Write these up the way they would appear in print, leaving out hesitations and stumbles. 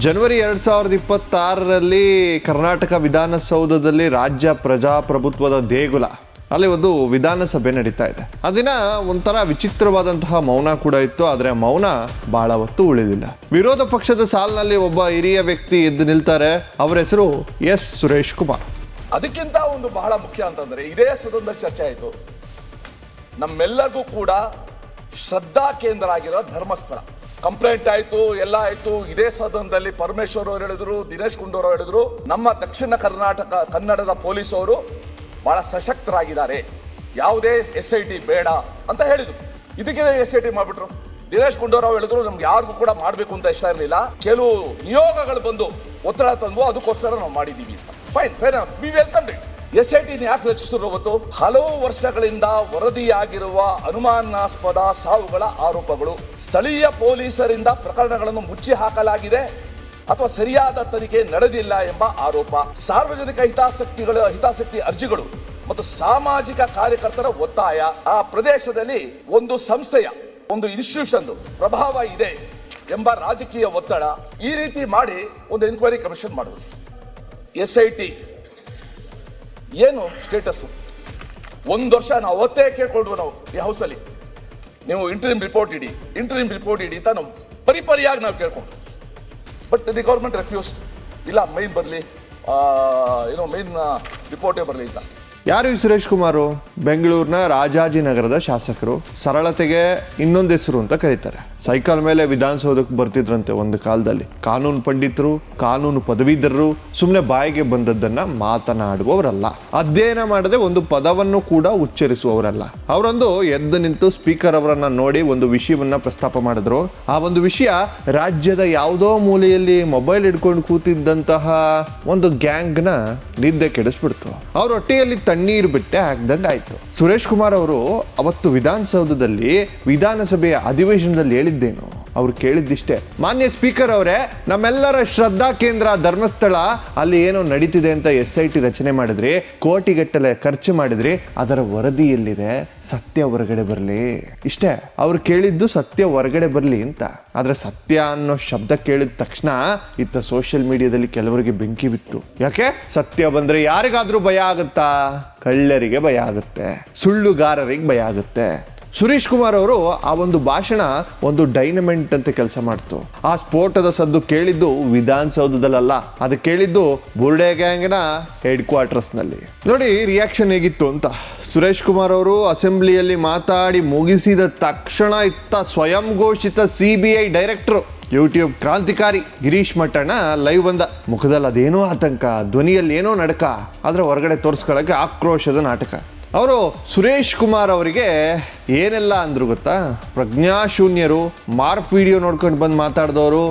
ಜನವರಿ 2026ರಲ್ಲಿ ಕರ್ನಾಟಕ ವಿಧಾನಸೌಧದಲ್ಲಿ ರಾಜ್ಯ ಪ್ರಜಾಪ್ರಭುತ್ವದ ದೇಗುಲ ಅಲ್ಲಿ ಒಂದು ವಿಧಾನಸಭೆ ನಡೀತಾ ಇದೆ. ಆ ದಿನ ಒಂಥರ ವಿಚಿತ್ರವಾದಂತಹ ಮೌನ ಕೂಡ ಇತ್ತು. ಆದರೆ ಮೌನ ಬಹಳ ಹೊತ್ತು ಉಳಿದಿಲ್ಲ. ವಿರೋಧ ಪಕ್ಷದ ಸಾಲಿನಲ್ಲಿ ಒಬ್ಬ ಹಿರಿಯ ವ್ಯಕ್ತಿ ಎದ್ದು ನಿಲ್ತಾರೆ. ಅವರ ಹೆಸರು ಎಸ್ ಸುರೇಶ್ ಕುಮಾರ್. ಅದಕ್ಕಿಂತ ಒಂದು ಬಹಳ ಮುಖ್ಯ ಅಂತಂದ್ರೆ ಇದೇ ಸದನದಲ್ಲಿ ಚರ್ಚೆ ಆಯಿತು. ನಮ್ಮೆಲ್ಲರಿಗೂ ಕೂಡ ಶ್ರದ್ಧಾ ಕೇಂದ್ರ ಆಗಿರೋ ಧರ್ಮಸ್ಥಳ ಕಂಪ್ಲೇಂಟ್ ಆಯ್ತು, ಎಲ್ಲ ಆಯ್ತು. ಇದೇ ಸದನದಲ್ಲಿ ಪರಮೇಶ್ವರ್ ಅವರು ಹೇಳಿದ್ರು, ದಿನೇಶ್ ಗುಂಡೂರಾವ್ ಹೇಳಿದ್ರು, ನಮ್ಮ ದಕ್ಷಿಣ ಕನ್ನಡದ ಪೊಲೀಸ್ ಅವರು ಬಹಳ ಸಶಕ್ತರಾಗಿದ್ದಾರೆ, ಯಾವುದೇ SIT ಬೇಡ ಅಂತ ಹೇಳಿದ್ರು. ಇದಕ್ಕೆ SIT ಮಾಡ್ಬಿಟ್ರು. ದಿನೇಶ್ ಗುಂಡೂರಾವ್ ಹೇಳಿದ್ರು, ನಮ್ಗೆ ಯಾರಿಗೂ ಕೂಡ ಮಾಡಬೇಕು ಅಂತ ಇಷ್ಟ ಇರಲಿಲ್ಲ, ಕೆಲವು ನಿಯೋಗಗಳು ಬಂದು ಒತ್ತಡ ತಂದು ಅದಕ್ಕೋಸ್ಕರ ನಾವು ಮಾಡಿದ್ದೀವಿ. Fine, fair enough, V welcome it. SIT ಯಾಕೆ ರಚಿಸಿದ್ರು ಗೊತ್ತು? ಹಲವು ವರ್ಷಗಳಿಂದ ವರದಿಯಾಗಿರುವ ಅನುಮಾನಾಸ್ಪದ ಸಾವುಗಳ ಆರೋಪಗಳು, ಸ್ಥಳೀಯ ಪೊಲೀಸರಿಂದ ಪ್ರಕರಣಗಳನ್ನು ಮುಚ್ಚಿ ಹಾಕಲಾಗಿದೆ ಅಥವಾ ಸರಿಯಾದ ತನಿಖೆ ನಡೆದಿಲ್ಲ ಎಂಬ ಆರೋಪ, ಸಾರ್ವಜನಿಕ ಹಿತಾಸಕ್ತಿ ಅರ್ಜಿಗಳು ಮತ್ತು ಸಾಮಾಜಿಕ ಕಾರ್ಯಕರ್ತರ ಒತ್ತಾಯ, ಆ ಪ್ರದೇಶದಲ್ಲಿ ಒಂದು ಸಂಸ್ಥೆಯ ಒಂದು ಇನ್ಸ್ಟಿಟ್ಯೂಷನ್ ಪ್ರಭಾವ ಇದೆ ಎಂಬ ರಾಜಕೀಯ ಒತ್ತಡ, ಈ ರೀತಿ ಮಾಡಿ ಒಂದು ಎನ್ಕ್ವೈರಿ ಕಮಿಷನ್ ಮಾಡುವುದು. SIT ಏನು ಸ್ಟೇಟಸ್? ಒಂದು ವರ್ಷ ನಾವು ಅವತ್ತೇ ಕೇಳ್ಕೊಂಡ್ವು ನಾವು ಈ ಹೌಸಲ್ಲಿ, ನೀವು ಇಂಟರಿಮ್ ರಿಪೋರ್ಟ್ ಇಡಿ ಅಂತ ನಾವು ಪರಿಯಾಗಿ ನಾವು ಕೇಳ್ಕೊಂಡು. But the government refused. ಇಲ್ಲ, ಮೈನ್ ಬರಲಿ, ಮೈನ್ ರಿಪೋರ್ಟೇ ಬರಲಿ ಅಂತ. ಯಾರು ಈ ಸುರೇಶ್ ಕುಮಾರು? ಬೆಂಗಳೂರಿನ ರಾಜಾಜಿನಗರದ ಶಾಸಕರು. ಸರಳತೆಗೆ ಇನ್ನೊಂದು ಹೆಸರು ಅಂತ ಕರೀತಾರೆ. ಸೈಕಲ್ ಮೇಲೆ ವಿಧಾನಸೌಧಕ್ಕೆ ಬರ್ತಿದ್ರಂತೆ ಒಂದು ಕಾಲದಲ್ಲಿ. ಕಾನೂನು ಪಂಡಿತರು, ಕಾನೂನು ಪದವೀಧರರು, ಸುಮ್ಮನೆ ಬಾಯಿಗೆ ಬಂದದ್ದನ್ನ ಮಾತನಾಡುವವರಲ್ಲ, ಅಧ್ಯಯನ ಮಾಡದೆ ಒಂದು ಪದವನ್ನು ಕೂಡ ಉಚ್ಚರಿಸುವವರಲ್ಲ. ಅವರೊಂದು ಎದ್ದು ನಿಂತು ಸ್ಪೀಕರ್ ಅವರನ್ನ ನೋಡಿ ಒಂದು ವಿಷಯವನ್ನ ಪ್ರಸ್ತಾಪ ಮಾಡಿದ್ರು. ಆ ಒಂದು ವಿಷಯ ರಾಜ್ಯದ ಯಾವುದೋ ಮೂಲೆಯಲ್ಲಿ ಮೊಬೈಲ್ ಹಿಡ್ಕೊಂಡು ಕೂತಿದ್ದಂತಹ ಒಂದು ಗ್ಯಾಂಗ್ನ ನಿದ್ದೆ ಕೆಡಿಸ್ಬಿಡ್ತು. ಅವ್ರ ಹೊಟ್ಟೆಯಲ್ಲಿ ತಣ್ಣೀರು ಬಿಟ್ಟೆ ಹಾಕ್ದಂಗೆ ಆಯ್ತು. ಸುರೇಶ್ ಕುಮಾರ್ ಅವರು ಅವತ್ತು ವಿಧಾನಸೌಧದಲ್ಲಿ ವಿಧಾನಸಭೆಯ ಅಧಿವೇಶನದಲ್ಲಿ ಹೇಳಿದ್ದೇನು? ಅವ್ರು ಕೇಳಿದ್ದಿಷ್ಟೇ, ಮಾನ್ಯ ಸ್ಪೀಕರ್ ಅವರೇ, ನಮ್ಮೆಲ್ಲರ ಶ್ರದ್ಧಾ ಕೇಂದ್ರ ಧರ್ಮಸ್ಥಳ ಅಲ್ಲಿ ಏನೋ ನಡೀತಿದೆ ಅಂತ SIT ರಚನೆ ಮಾಡಿದ್ರಿ, ಕೋಟಿಗಟ್ಟಲೆ ಖರ್ಚು ಮಾಡಿದ್ರಿ, ಅದರ ವರದಿ ಎಲ್ಲಿದೆ? ಸತ್ಯ ಹೊರಗಡೆ ಬರಲಿ. ಇಷ್ಟೇ ಅವ್ರು ಕೇಳಿದ್ದು, ಸತ್ಯ ಹೊರಗಡೆ ಬರಲಿ ಅಂತ. ಆದ್ರೆ ಸತ್ಯ ಅನ್ನೋ ಶಬ್ದ ಕೇಳಿದ ತಕ್ಷಣ ಇತ್ತ ಸೋಷಿಯಲ್ ಮೀಡಿಯಾದಲ್ಲಿ ಕೆಲವರಿಗೆ ಬೆಂಕಿ ಬಿತ್ತು. ಯಾಕೆ? ಸತ್ಯ ಬಂದ್ರೆ ಯಾರಿಗಾದ್ರೂ ಭಯ ಆಗುತ್ತಾ? ಕಳ್ಳರಿಗೆ ಭಯ ಆಗುತ್ತೆ, ಸುಳ್ಳುಗಾರರಿಗೆ ಭಯ ಆಗುತ್ತೆ. ಸುರೇಶ್ ಕುಮಾರ್ ಅವರು ಆ ಒಂದು ಭಾಷಣ ಒಂದು ಡೈನಮೆಂಟ್ ಅಂತ ಕೆಲಸ ಮಾಡ್ತು. ಆ ಸ್ಫೋಟದ ಸದ್ದು ಕೇಳಿದ್ದು ವಿಧಾನಸೌಧದಲ್ಲ, ಅದು ಕೇಳಿದ್ದು ಬುರ್ಡೆ ಗ್ಯಾಂಗ್ನ ಹೆಡ್ ಕ್ವಾರ್ಟರ್ಸ್ನಲ್ಲಿ. ನೋಡಿ ರಿಯಾಕ್ಷನ್ ಹೇಗಿತ್ತು ಅಂತ. ಸುರೇಶ್ ಕುಮಾರ್ ಅವರು ಅಸೆಂಬ್ಲಿಯಲ್ಲಿ ಮಾತಾಡಿ ಮುಗಿಸಿದ ತಕ್ಷಣ ಇತ್ತ ಸ್ವಯಂ ಘೋಷಿತ CBI ಡೈರೆಕ್ಟರ್, ಯೂಟ್ಯೂಬ್ ಕ್ರಾಂತಿಕಾರಿ ಗಿರೀಶ್ ಮಠಣ್ಣ ಲೈವ್ ಬಂದ. ಮುಖದಲ್ಲಿ ಅದೇನೋ ಆತಂಕ, ಧ್ವನಿಯಲ್ಲಿ ಏನೋ ನಡಕ, ಆದ್ರೆ ಹೊರಗಡೆ ತೋರಿಸ್ಕೊಳ್ಳೋಕೆ ಆಕ್ರೋಶದ ನಾಟಕ. ಅವರು ಸುರೇಶ್ ಕುಮಾರ್ ಅವರಿಗೆ ಏನೆಲ್ಲ ಅಂದ್ರು ಗೊತ್ತಾ? ಪ್ರಜ್ಞಾಶೂನ್ಯರು, ಮಾರ್ಫ್ ವಿಡಿಯೋ ನೋಡ್ಕೊಂಡು ಬಂದು ಮಾತಾಡಿದವರು,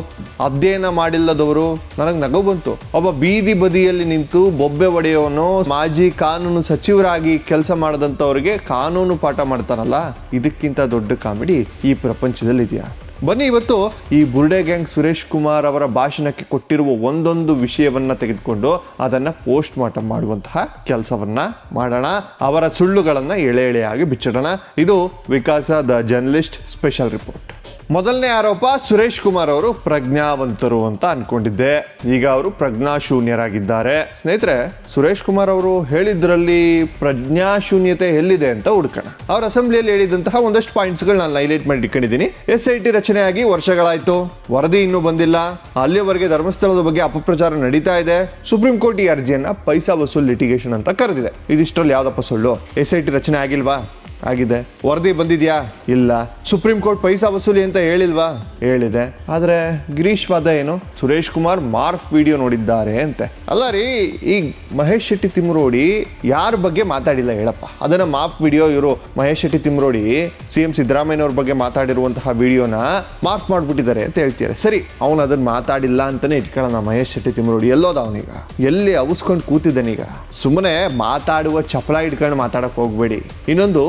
ಅಧ್ಯಯನ ಮಾಡಿಲ್ಲದವರು. ನನಗೆ ನಗು ಬಂತು. ಒಬ್ಬ ಬೀದಿ ಬದಿಯಲ್ಲಿ ನಿಂತು ಬೊಬ್ಬೆ ಒಡೆಯೋನು, ಮಾಜಿ ಕಾನೂನು ಸಚಿವರಾಗಿ ಕೆಲಸ ಮಾಡಿದಂಥವ್ರಿಗೆ ಕಾನೂನು ಪಾಠ ಮಾಡ್ತಾರಲ್ಲ, ಇದಕ್ಕಿಂತ ದೊಡ್ಡ ಕಾಮಿಡಿ ಈ ಪ್ರಪಂಚದಲ್ಲಿ ಇದೆಯಾ? ಬನ್ನಿ ಇವತ್ತು ಈ ಬುರ್ಡೆ ಗ್ಯಾಂಗ್ ಸುರೇಶ್ ಕುಮಾರ್ ಅವರ ಭಾಷಣಕ್ಕೆ ಕೊಟ್ಟಿರುವ ಒಂದೊಂದು ವಿಷಯವನ್ನ ತೆಗೆದುಕೊಂಡು ಅದನ್ನ ಪೋಸ್ಟ್ ಮಾರ್ಟಮ್ ಮಾಡುವಂತಹ ಕೆಲಸವನ್ನ ಮಾಡೋಣ. ಅವರ ಸುಳ್ಳುಗಳನ್ನ ಎಳೆ ಎಳೆಯಾಗಿ ಬಿಚ್ಚಿಡೋಣ. ಇದು ವಿಕಾಸ ದ ಜರ್ನಲಿಸ್ಟ್ ಸ್ಪೆಷಲ್ ರಿಪೋರ್ಟ್. ಮೊದಲನೇ ಆರೋಪ, ಸುರೇಶ್ ಕುಮಾರ್ ಅವರು ಪ್ರಜ್ಞಾವಂತರು ಅಂತ ಅನ್ಕೊಂಡಿದ್ದೆ, ಈಗ ಅವರು ಪ್ರಜ್ಞಾಶೂನ್ಯರಾಗಿದ್ದಾರೆ. ಸ್ನೇಹಿತರೆ, ಸುರೇಶ್ ಕುಮಾರ್ ಅವರು ಹೇಳಿದ್ರಲ್ಲಿ ಪ್ರಜ್ಞಾಶೂನ್ಯತೆ ಎಲ್ಲಿದೆ ಅಂತ ಹುಡುಕೋಣ. ಅವ್ರ ಅಸೆಂಬ್ಲಿಯಲ್ಲಿ ಹೇಳಿದಂತಹ ಒಂದಷ್ಟು ಪಾಯಿಂಟ್ಸ್ಗಳು ನಾನು ಹೈಲೈಟ್ ಮಾಡಿ ಇಟ್ಕೊಂಡಿದ್ದೀನಿ. SIT ರಚನೆಯಾಗಿ ವರ್ಷಗಳಾಯ್ತು, ವರದಿ ಇನ್ನೂ ಬಂದಿಲ್ಲ, ಅಲ್ಲಿಯವರೆಗೆ ಧರ್ಮಸ್ಥಳದ ಬಗ್ಗೆ ಅಪಪ್ರಚಾರ ನಡೀತಾ ಇದೆ, ಸುಪ್ರೀಂ ಕೋರ್ಟ್ ಈ ಅರ್ಜಿಯನ್ನ ಪೈಸಾ ವಸೂಲ್ ಲಿಟಿಗೇಷನ್ ಅಂತ ಕರೆದಿದೆ. ಇದಿಷ್ಟರಲ್ಲಿ ಯಾವ್ದಪ್ಪ ಸುಳ್ಳು? SIT ರಚನೆ ಆಗಿಲ್ವಾ? ಆಗಿದೆ. ವರದಿ ಬಂದಿದ್ಯಾ? ಇಲ್ಲ. ಸುಪ್ರೀಂ ಕೋರ್ಟ್ ಪೈಸಾ ವಸೂಲಿ ಅಂತ ಹೇಳಿಲ್ವಾ? ಹೇಳಿದೆ. ಆದರೆ ಗಿರೀಶ್ ವಾದ ಏನು? ಸುರೇಶ್ ಕುಮಾರ್ ಮಾರ್ಫ್ ವಿಡಿಯೋ ನೋಡಿದ್ದಾರೆ ಅಂತೆ. ಅಲ್ಲ ರೀ, ಈ ಮಹೇಶ್ ಶೆಟ್ಟಿ ತಿಮ್ರೋಡಿ ಯಾರ ಬಗ್ಗೆ ಮಾತಾಡಿಲ್ಲ ಹೇಳಪ್ಪ? ಅದನ್ನ ಮಾರ್ಫ್ ವಿಡಿಯೋ ಇವರು ಮಹೇಶ್ ಶೆಟ್ಟಿ ತಿಮ್ರೋಡಿ CM ಸಿದ್ದರಾಮಯ್ಯನವ್ರ ಬಗ್ಗೆ ಮಾತಾಡಿರುವಂತಹ ವಿಡಿಯೋನ ಮಾರ್ಫ್ ಮಾಡ್ಬಿಟ್ಟಿದ್ದಾರೆ ಅಂತ ಹೇಳ್ತಾರೆ. ಸರಿ, ಅವನು ಅದನ್ನ ಮಾತಾಡಿಲ್ಲ ಅಂತಾನೆ ಇಟ್ಕೊಳ್ಳೋಣ. ಮಹೇಶ್ ಶೆಟ್ಟಿ ತಿಮ್ರೋಡಿ ಎಲ್ಲೋದ? ಅವನೀಗ ಎಲ್ಲಿ ಅವಸ್ಕೊಂಡು ಕೂತಿದ್ದಾನೀಗ? ಸುಮ್ಮನೆ ಮಾತಾಡುವ ಚಪಲ ಇಟ್ಕೊಂಡು ಮಾತಾಡಕ್ ಹೋಗ್ಬೇಡಿ. ಇನ್ನೊಂದು,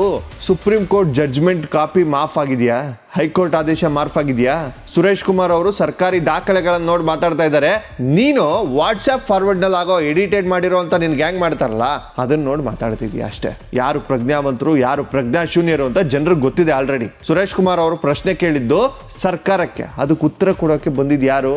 ಸುಪ್ರೀಂ ಕೋರ್ಟ್ ಜಡ್ಜ್ಮೆಂಟ್ ಕಾಪಿ ಮಾಫ್ ಆಗಿದೆಯಾ? ಹೈಕೋರ್ಟ್ ಆದೇಶ ಮಾರ್ಫಾಗಿದೆಯಾ? ಸುರೇಶ್ ಕುಮಾರ್ ಅವರು ಸರ್ಕಾರಿ ದಾಖಲೆಗಳನ್ನು ನೋಡಿ ಮಾತಾಡ್ತಾ ಇದ್ದಾರೆ. ನೀನು ವಾಟ್ಸ್ಆಪ್ ಫಾರ್ವರ್ಡ್ ನಲ್ಲಿ ಆಗೋ ಎಡಿಟೆಡ್ ಮಾಡಿರೋ ಅಂತ ನಿನ್ ಗ್ಯಾಂಗ್ ಮಾಡ್ತಾರಲ್ಲ ಅದನ್ನ ನೋಡಿ ಮಾತಾಡ್ತಿದ್ಯಾ ಅಷ್ಟೇ. ಯಾರು ಪ್ರಜ್ಞಾವಂತರು ಯಾರು ಪ್ರಜ್ಞಾಶೂನ್ಯರು ಅಂತ ಜನರಿಗೆ ಗೊತ್ತಿದೆ ಆಲ್ರೆಡಿ. ಸುರೇಶ್ ಕುಮಾರ್ ಅವರು ಪ್ರಶ್ನೆ ಕೇಳಿದ್ದು ಸರ್ಕಾರಕ್ಕೆ, ಅದಕ್ಕೆ ಉತ್ತರ ಕೊಡೋಕೆ ಬಂದಿದ್ದು ಯಾರು?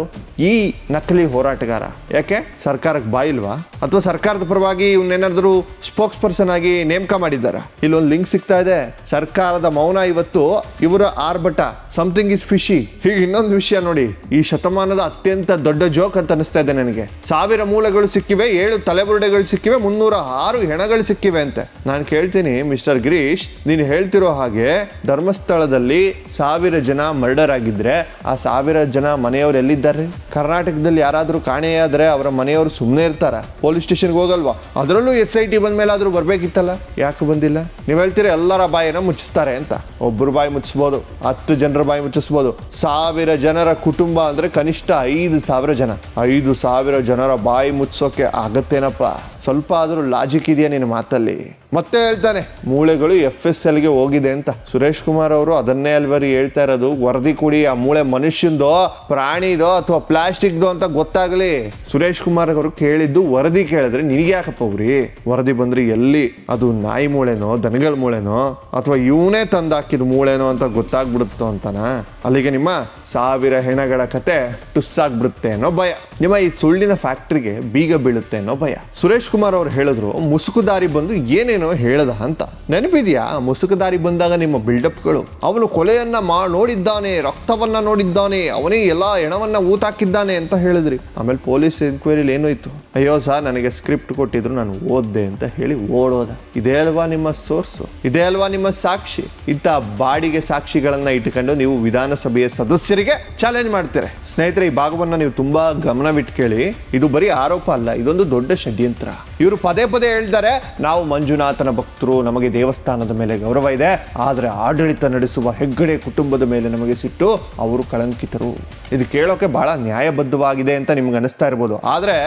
ಈ ನಕಲಿ ಹೋರಾಟಗಾರ. ಯಾಕೆ ಸರ್ಕಾರಕ್ಕೆ ಬಾಯಿಲ್ವಾ? ಅಥವಾ ಸರ್ಕಾರದ ಪರವಾಗಿ ಇವನ್ನೇನಾದ್ರೂ ಸ್ಪೋಕ್ಸ್ ಪರ್ಸನ್ ಆಗಿ ನೇಮಕ ಮಾಡಿದ್ದಾರ? ಇಲ್ಲೊಂದು ಲಿಂಕ್ ಸಿಗ್ತಾ ಇದೆ. ಸರ್ಕಾರದ ಮೌನ ಇವತ್ತು ಇವರ ಆರ್ಭಟ. Something is fishy. ಹೀಗೆ ಇನ್ನೊಂದು ವಿಷಯ ನೋಡಿ, ಈ ಶತಮಾನದ ಅತ್ಯಂತ ದೊಡ್ಡ ಜೋಕ್ ಅಂತ ಅನಿಸ್ತಾ ಇದೆ ನನಗೆ. 1000 ಮೂಳೆಗಳು ಸಿಕ್ಕಿವೆ, 7 ತಲೆಬುರುಡೆಗಳು ಸಿಕ್ಕಿವೆ, 306 ಹೆಣಗಳು ಸಿಕ್ಕಿವೆ ಅಂತೆ. ನಾನು ಕೇಳ್ತೀನಿ, ಮಿಸ್ಟರ್ ಗಿರೀಶ್, ನೀನು ಹೇಳ್ತಿರೋ ಹಾಗೆ ಧರ್ಮಸ್ಥಳದಲ್ಲಿ 1000 ಜನ ಮರ್ಡರ್ ಆಗಿದ್ರೆ ಆ 1000 ಜನ ಮನೆಯವರು ಎಲ್ಲಿದ್ದಾರೆ? ಕರ್ನಾಟಕದಲ್ಲಿ ಯಾರಾದರೂ ಕಾಣೆಯಾದ್ರೆ ಅವರ ಮನೆಯವರು ಸುಮ್ಮನೆ ಇರ್ತಾರ? ಪೊಲೀಸ್ ಸ್ಟೇಷನ್ಗೆ ಹೋಗಲ್ವಾ? ಅದರಲ್ಲೂ SIT ಬಂದ ಮೇಲಾದ್ರೂ ಬರ್ಬೇಕಿತ್ತಲ್ಲ, ಯಾಕೆ ಬಂದಿಲ್ಲ? ನೀವು ಹೇಳ್ತೀರಿ ಎಲ್ಲರ ಬಾಯಿನ ಮುಚ್ಚಿಸ್ತಾರೆ ಅಂತ. ಒಬ್ಬರು ಬಾಯಿ ಮುಚ್ಚಿಸ್ಬೋದು, 10 ಜನರ ಬಾಯಿ ಮುಚ್ಚಿಸ್ಬೋದು. 1000 ಜನರ ಕುಟುಂಬ ಅಂದ್ರೆ ಕನಿಷ್ಠ 5000 ಜನ. 5000 ಜನರ ಬಾಯಿ ಮುಚ್ಚೋಕೆ ಆಗತ್ತೇನಪ್ಪ? ಸ್ವಲ್ಪ ಆದ್ರೂ ಲಾಜಿಕ್ ಇದೆಯಾ ನಿನ್ನ ಮಾತಲ್ಲಿ? ಮತ್ತೆ ಹೇಳ್ತಾನೆ ಮೂಳೆಗಳು FSLಗೆ ಹೋಗಿದೆ ಅಂತ. ಸುರೇಶ್ ಕುಮಾರ್ ಅವರು ಅದನ್ನೇ ಅಲ್ವರಿ ಹೇಳ್ತಾ ಇರೋದು. ವರದಿ ಕೊಡಿ, ಆ ಮೂಳೆ ಮನುಷ್ಯಂದೋ ಪ್ರಾಣಿದೋ ಅಥವಾ ಪ್ಲಾಸ್ಟಿಕ್ದೋ ಅಂತ ಗೊತ್ತಾಗಲಿ. ಸುರೇಶ್ ಕುಮಾರ್ ಅವರು ಕೇಳಿದ್ದು ವರದಿ ಕೇಳಿದ್ರೆ ನಿನಗೆ ಯಾಕಪ್ಪ ಹೋಗ್ರಿ? ವರದಿ ಬಂದ್ರೆ ಎಲ್ಲಿ ಅದು ನಾಯಿ ಮೂಳೆನೋ ದನಗಳ ಮೂಳೆನೋ ಅಥವಾ ಇವನೇ ತಂದಾಕಿದ ಮೂಳೆನೋ ಅಂತ ಗೊತ್ತಾಗ್ಬಿಡುತ್ತೋ ಅಂತಾನ? ಅಲ್ಲಿಗೆ ನಿಮ್ಮ 1000 ಹೆಣಗಳ ಕತೆ ಟುಸ್ಸಾಗ್ಬಿಡುತ್ತೆ ಅನ್ನೋ ಭಯ. ನಿಮ್ಮ ಈ ಸುಳ್ಳಿನ ಫ್ಯಾಕ್ಟ್ರಿಗೆ ಬೀಗ ಬೀಳುತ್ತೆ ಅನ್ನೋ ಭಯ. ಸುರೇಶ್ ಕುಮಾರ್ ಅವರು ಹೇಳಿದ್ರು ಮುಸುಕುದಾರಿ ಬಂದು ಏನೇನೋ ಹೇಳದ ಅಂತ. ನೆನಪಿದ್ಯಾ ಮುಸುಕುದಾರಿ ಬಂದಾಗ ನಿಮ್ಮ ಬಿಲ್ಡಪ್ಗಳು? ಅವನು ಕೊಲೆಯನ್ನ ನೋಡಿದ್ದಾನೆ, ರಕ್ತವನ್ನ ನೋಡಿದ್ದಾನೆ, ಅವನೇ ಎಲ್ಲಾ ಹೆಣವನ್ನ ಊತಾಕಿದ್ದಾನೆ ಅಂತ ಹೇಳಿದ್ರಿ. ಆಮೇಲೆ ಪೊಲೀಸ್ ಎನ್ಕ್ವೈರಿಲಿ ಏನೋಯ್ತು? ಅಯ್ಯೋ ಸರ್, ನನಗೆ ಸ್ಕ್ರಿಪ್ಟ್ ಕೊಟ್ಟಿದ್ರು, ನಾನು ಓದ್ದೆ ಅಂತ ಹೇಳಿ ಓಡೋದ. ಇದೇ ಅಲ್ವಾ ನಿಮ್ಮ ಸೋರ್ಸು? ಇದೇ ಅಲ್ವಾ ನಿಮ್ಮ ಸಾಕ್ಷಿ? ಇಂಥ ಬಾಡಿಗೆ ಸಾಕ್ಷಿಗಳನ್ನ ಇಟ್ಕೊಂಡು ನೀವು ವಿಧಾನಸಭೆಯ ಸದಸ್ಯರಿಗೆ ಚಾಲೆಂಜ್ ಮಾಡ್ತೀರಿ. ಸ್ನೇಹಿತರೆ, ಈ ಭಾಗವನ್ನ ನೀವು ತುಂಬಾ ಗಮನವಿಟ್ಟು ಕೇಳಿ. ಇದು ಬರೀ ಆರೋಪ ಅಲ್ಲ, ಇದೊಂದು ದೊಡ್ಡ ಷಡ್ಯಂತ್ರ. ಇವರು ಪದೇ ಪದೇ ಹೇಳ್ತಾರೆ, ನಾವು ಮಂಜುನಾಥನ ಭಕ್ತರು, ನಮಗೆ ದೇವಸ್ಥಾನದ ಮೇಲೆ ಗೌರವ ಇದೆ, ಆದರೆ ಆಡಳಿತ ನಡೆಸುವ ಹೆಗ್ಗಡೆ ಕುಟುಂಬದ ಮೇಲೆ ನಮಗೆ ಸಿಟ್ಟು, ಅವರು ಕಳಂಕಿತರು. ಇದು ಕೇಳೋಕೆ ಬಹಳ ನ್ಯಾಯಬದ್ಧವಾಗಿದೆ ಅಂತ ನಿಮ್ಗೆ ಅನಿಸ್ತಾ ಇರ್ಬೋದು. ಆದರೆ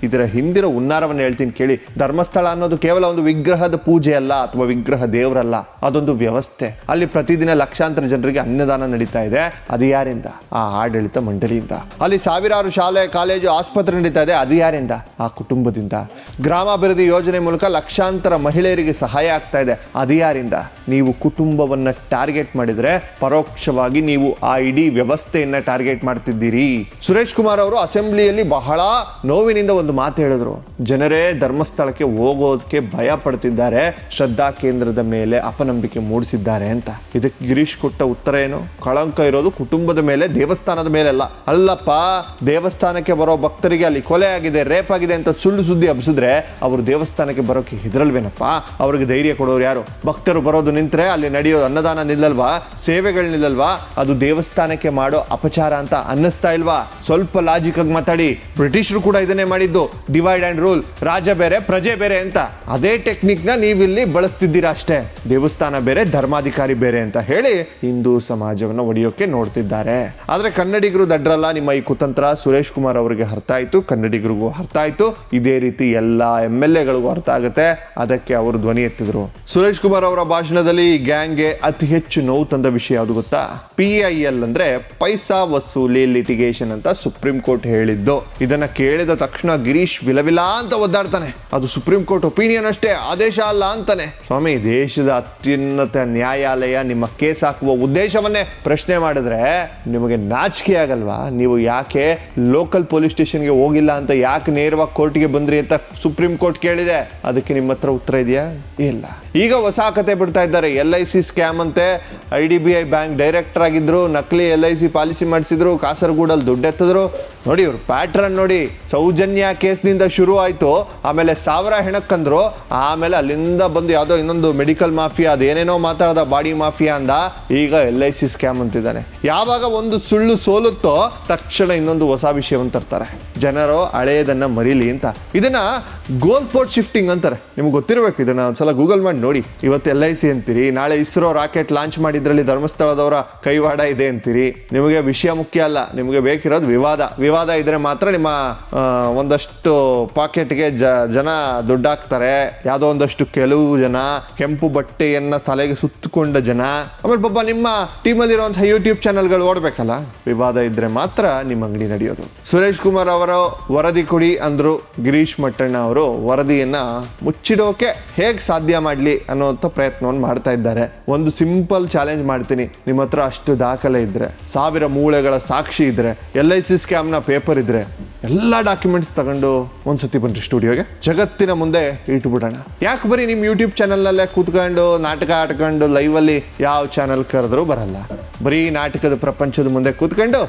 ಇದರ ಹಿಂದಿರೋ ಹುನ್ನಾರವನ್ನು ಹೇಳ್ತೀನಿ ಕೇಳಿ. ಧರ್ಮಸ್ಥಳ ಅನ್ನೋದು ಕೇವಲ ಒಂದು ವಿಗ್ರಹದ ಪೂಜೆ ಅಲ್ಲ ಅಥವಾ ವಿಗ್ರಹ ದೇವರಲ್ಲ, ಅದೊಂದು ವ್ಯವಸ್ಥೆ. ಅಲ್ಲಿ ಪ್ರತಿದಿನ ಲಕ್ಷಾಂತರ ಜನರಿಗೆ ಅನ್ನದಾನ ನಡೀತಾ ಇದೆ. ಅದು ಯಾರಿಂದ? ಆ ಆಡಳಿತ ಮಂಡಳಿಯಿಂದ. ಅಲ್ಲಿ ಸಾವಿರಾರು ಶಾಲೆ ಕಾಲೇಜು ಆಸ್ಪತ್ರೆ ನಡೀತಾ ಇದೆ. ಅದು ಯಾರಿಂದ? ಆ ಕುಟುಂಬದಿಂದ. ಗ್ರಾಮಾಭಿವೃದ್ಧಿ ಯೋಜನೆ ಮೂಲಕ ಲಕ್ಷಾಂತರ ಮಹಿಳೆಯರಿಗೆ ಸಹಾಯ ಆಗ್ತಾ ಇದೆ. ಅದು ಯಾರಿಂದ? ನೀವು ಕುಟುಂಬವನ್ನ ಟಾರ್ಗೆಟ್ ಮಾಡಿದ್ರೆ ಪರೋಕ್ಷವಾಗಿ ನೀವು ಆ ಇಡೀ ವ್ಯವಸ್ಥೆಯನ್ನ ಟಾರ್ಗೆಟ್ ಮಾಡ್ತಿದ್ದೀರಿ. ಸುರೇಶ್ ಕುಮಾರ್ ಅವರು ಅಸೆಂಬ್ಲಿಯಲ್ಲಿ ಬಹಳ ನೋವಿನಿಂದ ಒಂದು ಮಾತು ಹೇಳಿದ್ರು. ಜನರೇ ಧರ್ಮಸ್ಥಳಕ್ಕೆ ಹೋಗೋದಕ್ಕೆ ಭಯ ಪಡ್ತಿದ್ದಾರೆ, ಶ್ರದ್ಧಾ ಕೇಂದ್ರದ ಮೇಲೆ ಅಪನಂಬಿಕೆ ಮೂಡಿಸಿದ್ದಾರೆ ಅಂತ. ಇದಕ್ಕೆ ಗಿರೀಶ್ ಕೊಟ್ಟ ಉತ್ತರ ಏನು? ಕಳಂಕ ಇರೋದು ಕುಟುಂಬದ ಮೇಲೆ, ದೇವಸ್ಥಾನದ ಮೇಲೆ ಅಲ್ಲಪ್ಪ. ದೇವಸ್ಥಾನಕ್ಕೆ ಬರೋ ಭಕ್ತರಿಗೆ ಅಲ್ಲಿ ಕೊಲೆ ಆಗಿದೆ, ರೇಪ್ ಆಗಿದೆ ಅಂತ ಸುಳ್ಳು ಸುದ್ದಿ ಹಬ್ಸಿದ್ರೆ ಅವರು ದೇವಸ್ಥಾನಕ್ಕೆ ಬರೋಕೆ ಹೆದರಲ್ವೇನಪ್ಪ? ಅವ್ರಿಗೆ ಧೈರ್ಯ ಕೊಡೋರು ಯಾರು? ಭಕ್ತರು ಬರೋದು ನಿಂತ್ರೆ ಅಲ್ಲಿ ನಡೆಯೋ ಅನ್ನದಾನ ನಿಲ್ಲಲ್ವಾ? ಸೇವೆಗಳು ನಿಲ್ಲಲ್ವಾ? ಅದು ದೇವಸ್ಥಾನಕ್ಕೆ ಮಾಡೋ ಅಪಚಾರ ಅಂತ ಅನ್ನಿಸ್ತಾ ಇಲ್ವಾ? ಸ್ವಲ್ಪ ಲಾಜಿಕ್ ಆಗಿ ಮಾತಾಡಿ. ಬ್ರಿಟಿಷರು ಕೂಡ ಇದನ್ನೇ ಮಾಡಿದ್ದು, ಡಿವೈಡ್ ಅಂಡ್ ರೂಲ್, ರಾಜ ಬೇರೆ ಪ್ರಜೆ ಬೇರೆ ಅಂತ. ಅದೇ ಟೆಕ್ನಿಕ್ ನ ನೀವಿಲ್ಲಿ ಬಳಸ್ತಿದ್ದೀರಾ ಅಷ್ಟೇ. ದೇವಸ್ಥಾನ ಬೇರೆ ಧರ್ಮಾಧಿಕಾರಿ ಬೇರೆ ಅಂತ ಹೇಳಿ ಹಿಂದೂ ಸಮಾಜವನ್ನು ಒಡೆಯೋಕೆ ನೋಡ್ತಿದ್ದಾರೆ. ಆದ್ರೆ ಕನ್ನಡಿಗರು ದಡ್ರಲ್ಲ. ನಿಮ್ಮ ಈ ಕುತಂತ್ರ ಸುರೇಶ್ ಕುಮಾರ್ ಅವರಿಗೆ ಅರ್ಥ ಆಯ್ತು, ಕನ್ನಡಿಗರಿಗೂ ಅರ್ಥ ಆಯ್ತು, ಇದೇ ರೀತಿ ಎಲ್ಲಾ MLAಗಳಿಗೂ ಅರ್ಥ ಆಗುತ್ತೆ. ಅದಕ್ಕೆ ಅವರು ಧ್ವನಿ ಎತ್ತಿದ್ರು. ಸುರೇಶ್ ಕುಮಾರ್ ಅವರ ಭಾಷಣದಲ್ಲಿ ಗ್ಯಾಂಗ್ಗೆ ಅತಿ ಹೆಚ್ಚು ನೋವು ತಂದ ವಿಷಯ ಯಾವುದು ಗೊತ್ತಾ? PIL ಅಂದ್ರೆ ಪೈಸಾ ವಸೂಲಿ ಲಿಟಿಗೇಷನ್ ಅಂತ ಸುಪ್ರೀಂ ಕೋರ್ಟ್ ಹೇಳಿದ್ದು. ಇದನ್ನ ಕೇಳಿದ ತಕ್ಷಣ ಗಿರೀಶ್ ವಿಲವಿಲ ಅಂತ ಒದ್ದಾಡ್ತಾನೆ. ಅದು ಸುಪ್ರೀಂ ಕೋರ್ಟ್ ಒಪಿನಿಯನ್ ಅಷ್ಟೇ, ಆದೇಶ ಅಲ್ಲ ಅಂತಾನೆ. ಸ್ವಾಮಿ, ದೇಶದ ಅತ್ಯುನ್ನತ ನ್ಯಾಯಾಲಯ ನಿಮ್ಮ ಕೇಸ್ ಹಾಕುವ ಉದ್ದೇಶವನ್ನೇ ಪ್ರಶ್ನೆ ಮಾಡಿದ್ರೆ ನಿಮಗೆ ನಾಚಿಕೆ ಆಗಲ್ವಾ? ನೀವು ಯಾಕೆ ಲೋಕಲ್ ಪೊಲೀಸ್ ಸ್ಟೇಷನ್ಗೆ ಹೋಗಿಲ್ಲ ಅಂತ, ಯಾಕೆ ನೇರವಾಗಿ ಕೋರ್ಟ್ಗೆ ಬಂದ್ರಿ ಅಂತ ಸುಪ್ರೀಂ ಕೋರ್ಟ್ ಕೇಳಿದೆ. ಅದಕ್ಕೆ ನಿಮ್ಮ ಹತ್ರ ಉತ್ತರ ಇದೆಯಾ? ಇಲ್ಲ. ಈಗ ಹೊಸ ಕತೆ ಬಿಡ್ತಾ ಇದ್ದಾರೆ. LIC ಸ್ಕ್ಯಾಮ್ ಅಂತೆ. IDBI ಬ್ಯಾಂಕ್ ಡೈರೆಕ್ಟರ್ ಆಗಿದ್ರು, ನಕಲಿ LIC ಪಾಲಿಸಿ ಮಾಡಿಸಿದ್ರು, ಕಾಸರಗೋಡಲ್ಲಿ ದುಡ್ಡು ಎತ್ತಿದ್ರು. ನೋಡಿ ಇವ್ರು ಪ್ಯಾಟ್ರನ್ ನೋಡಿ. ಸೌಜನ್ಯ ಕೇಸ್ನಿಂದ ಶುರು ಆಯ್ತು, ಆಮೇಲೆ 1000 ಹೆಣಕ್ಕಂದ್ರು, ಆಮೇಲೆ ಅಲ್ಲಿಂದ ಬಂದು ಯಾವುದೋ ಇನ್ನೊಂದು ಮೆಡಿಕಲ್ ಮಾಫಿಯಾ, ಅದೇನೇನೋ ಮಾತಾಡ್ದ ಬಾಡಿ ಮಾಫಿಯಾ ಅಂದ, ಈಗ LIC ಸ್ಕ್ಯಾಮ್ ಅಂತಿದ್ದಾನೆ. ಯಾವಾಗ ಒಂದು ಸುಳ್ಳು ಸೋಲುತ್ತೋ ತಕ್ಷಣ ಇನ್ನೊಂದು ಹೊಸ ವಿಷಯವನ್ನು ತರ್ತಾರೆ. ಜನರು ಹಳೆಯದನ್ನ ಮರೀಲಿ ಅಂತ. ಇದನ್ನ ಗೋಲ್ ಪೋರ್ಟ್ ಶಿಫ್ಟಿಂಗ್ ಅಂತಾರೆ. ನಿಮ್ಗೆ ಗೊತ್ತಿರಬೇಕು. ಇದನ್ನ ಒಂದ್ಸಲ ಗೂಗಲ್ ಮಾಡಿ ನೋಡಿ. ಇವತ್ತು LIC ಅಂತೀರಿ, ನಾಳೆ ಇಸ್ರೋ ರಾಕೆಟ್ ಲಾಂಚ್ ಮಾಡಿದ್ರಲ್ಲಿ ಧರ್ಮಸ್ಥಳದವರ ಕೈವಾಡ ಇದೆ ಅಂತೀರಿ. ನಿಮಗೆ ವಿಷಯ ಮುಖ್ಯ ಅಲ್ಲ, ನಿಮಗೆ ಬೇಕಿರೋದು ವಿವಾದ. ವಿವಾದ ಇದ್ರೆ ಮಾತ್ರ ನಿಮ್ಮ ಒಂದಷ್ಟು ಪಾಕೆಟ್ಗೆ ಜನ ದುಡ್ಡು ಹಾಕ್ತಾರೆ. ಯಾವುದೋ ಒಂದಷ್ಟು ಕೆಲವು ಜನ ಕೆಂಪು ಬಟ್ಟೆಯನ್ನ ತಲೆಗೆ ಸುತ್ತಕೊಂಡ ಜನ, ಆಮೇಲೆ ಪಾಪ ನಿಮ್ಮ ಟೀಮಲ್ಲಿರುವಂತಹ ಯೂಟ್ಯೂಬ್ ಚಾನೆಲ್ಗಳು ಓಡಬೇಕಲ್ಲ. ವಿವಾದ ಇದ್ರೆ ಮಾತ್ರ ನಿಮ್ಮ ಅಂಗಡಿ ನಡೆಯೋದು. ಸುರೇಶ್ ಕುಮಾರ್ ಅವರು ವರದಿ ಕೊಡಿ ಅಂದ್ರು. ಗಿರೀಶ್ ಮಟ್ಟಣ್ಣ ಅವರು ವರದಿಯನ್ನ ಮುಚ್ಚಿಡೋಕೆ ಹೇಗೆ ಸಾಧ್ಯ ಮಾಡಲಿ ಅನ್ನೋಂಥ ಪ್ರಯತ್ನವನ್ನು ಮಾಡ್ತಾ ಇದ್ದಾರೆ. ಒಂದು ಸಿಂಪಲ್ ಚಾಲೆಂಜ್ ಮಾಡ್ತೀನಿ, ನಿಮ್ಮ ಹತ್ರ ಅಷ್ಟು ದಾಖಲೆ ಇದ್ರೆ, 1000 ಮೂಳೆಗಳ ಸಾಕ್ಷಿ ಇದ್ರೆ, LIC ಸ್ಕ್ಯಾಮ್ನ ಪೇಪರ್ ಇದ್ರೆ, ಎಲ್ಲ ಡಾಕ್ಯುಮೆಂಟ್ಸ್ ತಗೊಂಡು ಒಂದ್ಸತಿ ಬನ್ರಿ ಸ್ಟುಡಿಯೋಗೆ, ಜಗತ್ತಿನ ಮುಂದೆ ಇಟ್ಬಿಡೋಣ. ಯಾಕೆ ಬರೀ ನಿಮ್ಮ ಯೂಟ್ಯೂಬ್ ಚಾನಲ್ನಲ್ಲೇ ಕೂತ್ಕೊಂಡು ನಾಟಕ ಆಡ್ಕೊಂಡು ಲೈವಲ್ಲಿ ಯಾವ ಚಾನಲ್ ಕರೆದ್ರೂ ಬರಲ್ಲ. ಬರೀ ನಾಟಕದ ಪ್ರಪಂಚದ ಮುಂದೆ ಕೂತ್ಕೊಂಡು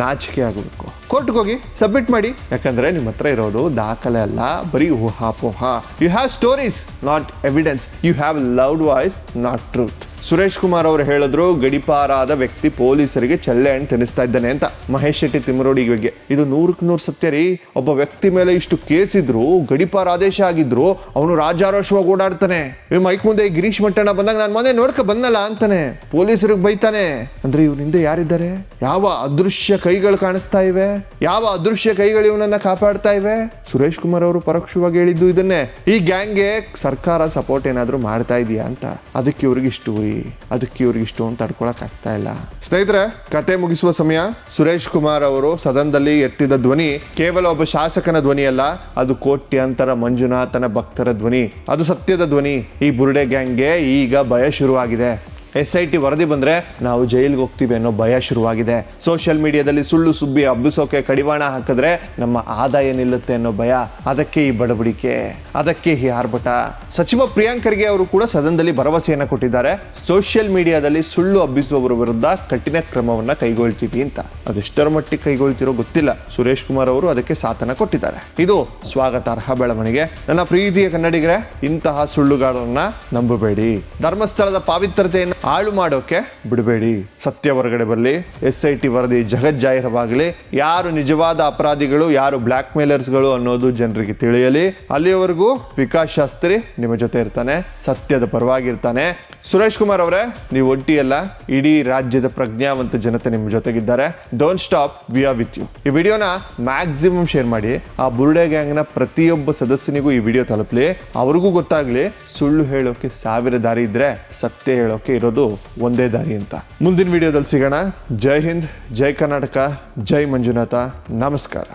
ನಾಚಿಕೆ ಆಗಬೇಕು. ಕೋರ್ಟ್ಗೆ ಹೋಗಿ ಸಬ್ಮಿಟ್ ಮಾಡಿ. ಯಾಕಂದ್ರೆ ನಿಮ್ಮ ಹತ್ರ ಇರೋದು ದಾಖಲೆ ಅಲ್ಲ, ಬರೀ ಊಹಾಪೋಹ. You have stories, not evidence. You have loud voice, not truth. Suresh Kumar ಅವರು ಹೇಳಿದ್ರು, ಗಡಿಪಾರಾದ ವ್ಯಕ್ತಿ ಪೊಲೀಸರಿಗೆ ಚಳ್ಳೆ ಹಣ್ಣು ತಿನ್ನಿಸ್ತಾ ಇದ್ದಾನೆ ಅಂತ. ಮಹೇಶ್ ಶೆಟ್ಟಿ ತಿಮ್ಮರೋಡಿಗೆ ಇದು 100ಕ್ಕೆ 100 ಸತ್ಯ ರೀ. ಒಬ್ಬ ವ್ಯಕ್ತಿ ಮೇಲೆ ಇಷ್ಟು ಕೇಸ್ ಇದ್ರು, ಗಡಿಪಾರ ಆದೇಶ ಆಗಿದ್ರು, ಅವನು ರಾಜಾರೋಷವಾಗಿ ಓಡಾಡ್ತಾನೆ. ಮೈಕ್ ಮುಂದೆ ಗಿರೀಶ್ ಮಟ್ಟಣ್ಣ ಬಂದಾಗ ನಾನು ಮೊನ್ನೆ ನೋಡ್ಕ ಬಂದಲ್ಲ ಅಂತಾನೆ, ಪೊಲೀಸರಿಗೆ ಬೈತಾನೆ. ಅಂದ್ರೆ ಇವ್ರ ಹಿಂದೆ ಯಾರಿದ್ದಾರೆ? ಯಾವ ಅದೃಶ್ಯ ಕೈಗಳು ಕಾಣಿಸ್ತಾ ಇವೆ? ಯಾವ ಅದೃಶ್ಯ ಕೈಗಳು ಇವನನ್ನ ಕಾಪಾಡ್ತಾ ಇವೆ? ಸುರೇಶ್ ಕುಮಾರ್ ಅವರು ಪರೋಕ್ಷವಾಗಿ ಹೇಳಿದ್ದು ಇದನ್ನೇ. ಈ ಗ್ಯಾಂಗ್ಗೆ ಸರ್ಕಾರ ಸಪೋರ್ಟ್ ಏನಾದ್ರು ಮಾಡ್ತಾ ಇದೆಯಾ ಅಂತ. ಅದಕ್ಕೆ ಇವ್ರಿಗಿಷ್ಟು ಅಂತ ತಡ್ಕೊಳಕ್ ಆಗ್ತಾ ಇಲ್ಲ. ಸ್ನೇಹಿತರೆ, ಕತೆ ಮುಗಿಸುವ ಸಮಯ. ಸುರೇಶ್ ಕುಮಾರ್ ಅವರು ಸದನದಲ್ಲಿ ಎತ್ತಿದ ಧ್ವನಿ ಕೇವಲ ಒಬ್ಬ ಶಾಸಕನ ಧ್ವನಿ ಅಲ್ಲ, ಅದು ಕೋಟ್ಯಾಂತರ ಮಂಜುನಾಥನ ಭಕ್ತರ ಧ್ವನಿ, ಅದು ಸತ್ಯದ ಧ್ವನಿ. ಈ ಬುರುಡೆ ಗ್ಯಾಂಗ್ಗೆ ಈಗ ಭಯ ಶುರುವಾಗಿದೆ. SIT ವರದಿ ಬಂದ್ರೆ ನಾವು ಜೈಲಿಗೆ ಹೋಗ್ತೀವಿ ಅನ್ನೋ ಭಯ ಶುರುವಾಗಿದೆ. ಸೋಷಿಯಲ್ ಮೀಡಿಯಾದಲ್ಲಿ ಸುಳ್ಳು ಸುಬ್ಬಿ ಹಬ್ಬಿಸೋಕೆ ಕಡಿವಾಣ ಹಾಕಿದ್ರೆ ನಮ್ಮ ಆದಾಯ ನಿಲ್ಲುತ್ತೆ ಅನ್ನೋ ಭಯ. ಅದಕ್ಕೆ ಈ ಬಡಬಡಿಕೆ, ಅದಕ್ಕೆ ಈ ಆರ್ಭಟ. ಸಚಿವ ಪ್ರಿಯಾಂಕ್ ಖರ್ಗೆ ಅವರು ಕೂಡ ಸದನದಲ್ಲಿ ಭರವಸೆಯನ್ನು ಕೊಟ್ಟಿದ್ದಾರೆ. ಸೋಷಿಯಲ್ ಮೀಡಿಯಾದಲ್ಲಿ ಸುಳ್ಳು ಹಬ್ಬಿಸುವವರ ವಿರುದ್ಧ ಕಠಿಣ ಕ್ರಮವನ್ನ ಕೈಗೊಳ್ತೀವಿ ಅಂತ. ಅದೆಷ್ಟರ ಮಟ್ಟಿಗೆ ಕೈಗೊಳ್ತಿರೋ ಗೊತ್ತಿಲ್ಲ. ಸುರೇಶ್ ಕುಮಾರ್ ಅವರು ಅದಕ್ಕೆ ಸಾಥನ ಕೊಟ್ಟಿದ್ದಾರೆ. ಇದು ಸ್ವಾಗತಾರ್ಹ ಬೆಳವಣಿಗೆ. ನನ್ನ ಪ್ರೀತಿಯ ಕನ್ನಡಿಗರೇ, ಇಂತಹ ಸುಳ್ಳುಗಾರರನ್ನ ನಂಬಬೇಡಿ. ಧರ್ಮಸ್ಥಳದ ಪಾವಿತ್ರತೆಯನ್ನು ಹಾಳು ಮಾಡೋಕೆ ಬಿಡಬೇಡಿ. ಸತ್ಯ ಹೊರಗಡೆ ಬರಲಿ. SIT ವರದಿ ಜಗಜ್ಜಾಹಿರವಾಗಲಿ. ಯಾರು ನಿಜವಾದ ಅಪರಾಧಿಗಳು, ಯಾರು ಬ್ಲ್ಯಾಕ್ ಮೇಲರ್ಸ್ಗಳು ಅನ್ನೋದು ಜನರಿಗೆ ತಿಳಿಯಲಿ. ಅಲ್ಲಿಯವರೆಗೂ ವಿಕಾಸ್ ಶಾಸ್ತ್ರಿ ನಿಮ್ಮ ಜೊತೆ ಇರ್ತಾನೆ, ಸತ್ಯದ ಪರವಾಗಿರ್ತಾನೆ. ಸುರೇಶ್ ಕುಮಾರ್ ಅವರೇ, ನೀವು ಒಟ್ಟಿಯಲ್ಲ, ಇಡೀ ರಾಜ್ಯದ ಪ್ರಜ್ಞಾವಂತ ಜನತೆ ನಿಮ್ಮ ಜೊತೆಗಿದ್ದಾರೆ. Don't stop, we are with you. ಈ ವಿಡಿಯೋನ ಮ್ಯಾಕ್ಸಿಮಮ್ ಶೇರ್ ಮಾಡಿ. ಆ ಬುರುಡೆ ಗ್ಯಾಂಗ್ನ ಪ್ರತಿಯೊಬ್ಬ ಸದಸ್ಯನಿಗೂ ಈ ವಿಡಿಯೋ ತಲುಪಲಿ. ಅವ್ರಿಗೂ ಗೊತ್ತಾಗ್ಲಿ, ಸುಳ್ಳು ಹೇಳೋಕೆ 1000 ದಾರಿ ಇದ್ರೆ ಸತ್ಯ ಹೇಳೋಕೆ ಇರೋದು ಒಂದೇ ದಾರಿ ಅಂತ. ಮುಂದಿನ ವಿಡಿಯೋದಲ್ಲಿ ಸಿಗೋಣ. ಜೈ ಹಿಂದ್, ಜೈ ಕರ್ನಾಟಕ, ಜೈ ಮಂಜುನಾಥ. ನಮಸ್ಕಾರ.